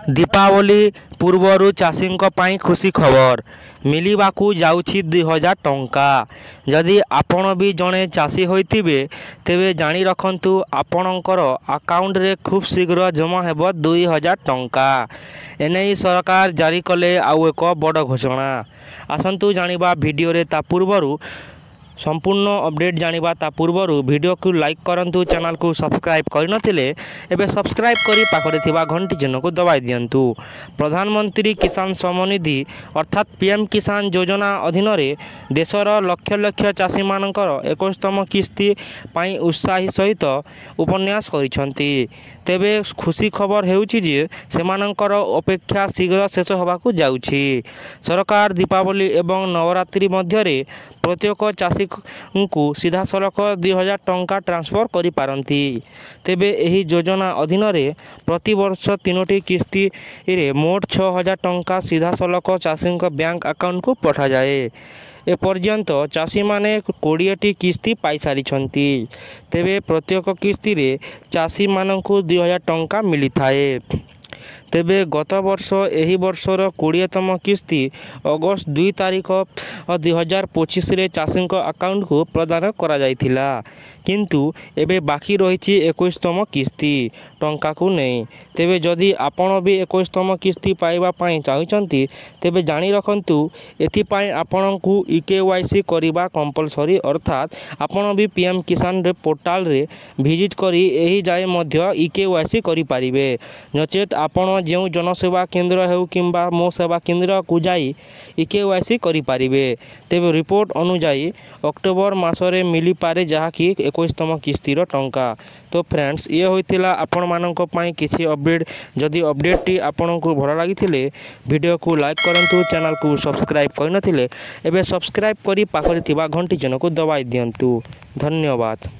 दीपावली पूर्वर चाषी खुशी खबर मिलवाकू जाउछि 2000 टंका। जदि आपण भी जड़े चाषी होइथिबे तेबे जानी रखंतु आपणकर अकाउंट रे खूब शीघ्र जमा हेब 2000 टंका। एने सरकार जारी कले आउ एक बड़ घोषणा। आसंतु जानिबा वीडियो रे ता पूर्वरु संपूर्ण अपडेट जानिबा ता पूर्वरु वीडियो को लाइक करंतु, चैनल को सब्सक्राइब करनथिले एबे सब्सक्राइब करी पाखरे थिबा घंटी चिन्ह को दबाई दियंतु। प्रधानमंत्री किसान सम्मान निधि अर्थात पीएम किसान योजना अधीन रे देशर लक्ष लक्ष चाषी मानकर 21तम किस्ती पाई उत्साही सहित उपन्यास करिसंती। तेबे खुशी खबर हेउछि जे सेमानकर अपेक्षा शीघ्र शेष होबाकू जाउछि। सरकार दीपावली एवं नवरात्रि मध्य रे प्रत्येक चाषी को सीधा सड़क 2000 टंका ट्रांसफर करि पारंती। तेबे एही योजना अधीन रे प्रति वर्ष 3टी किस्ती रे मोट 6000 टंका सीधा सड़क चाषी बैंक अकाउंट को पठा जाए। एपर्यंत चाषी माने 20टी किस्ती पाई सारिछंती। तेबे प्रत्येक किस्ती रे चाषी मानकू 2000 टंका मिली थाए। तेबे गत वर्ष एही वर्षर 20तम किस्ती अगस्त 2 तारिख 2025 रे चाषी अकाउंट को प्रदान करा जाइथिला, किंतु एबे बाकी रही 21तम किस्ती टंका को नहीं। तेबे जदि आपण भी 21तम किस्ती पाइबा पाई चाहछंती तेबे जानी रखंतु एथिपाई आपणकू इकेवाईसी करिबा कंपलसरी, अर्थात आपण भी पीएम किसान रे पोर्टल रे विजिट करी एही जाय मध्य इकेवाईसी करि पारिबे। नचेत आपण जो जनसेवा केंद्र हेउ किंबा मो सेवा केंद्र को जाई इकेवाईसी करि पारिबे। तेबे रिपोर्ट अनुसार अक्टोबर मासरे मिली पारे जहाँकि 21तम किस्तीर टंका। तो फ्रेंड्स, ये होइतिला आपण मानक पई किछि अपडेट। जदि अपडेट टी आपण को भल लागिथिले वीडियो को लाइक करंतु, चैनल को सब्सक्राइब करनथिले एबे सब्सक्राइब करी पाखरे थिबा घंटी चिन्ह को दबाई दियंतु। धन्यवाद।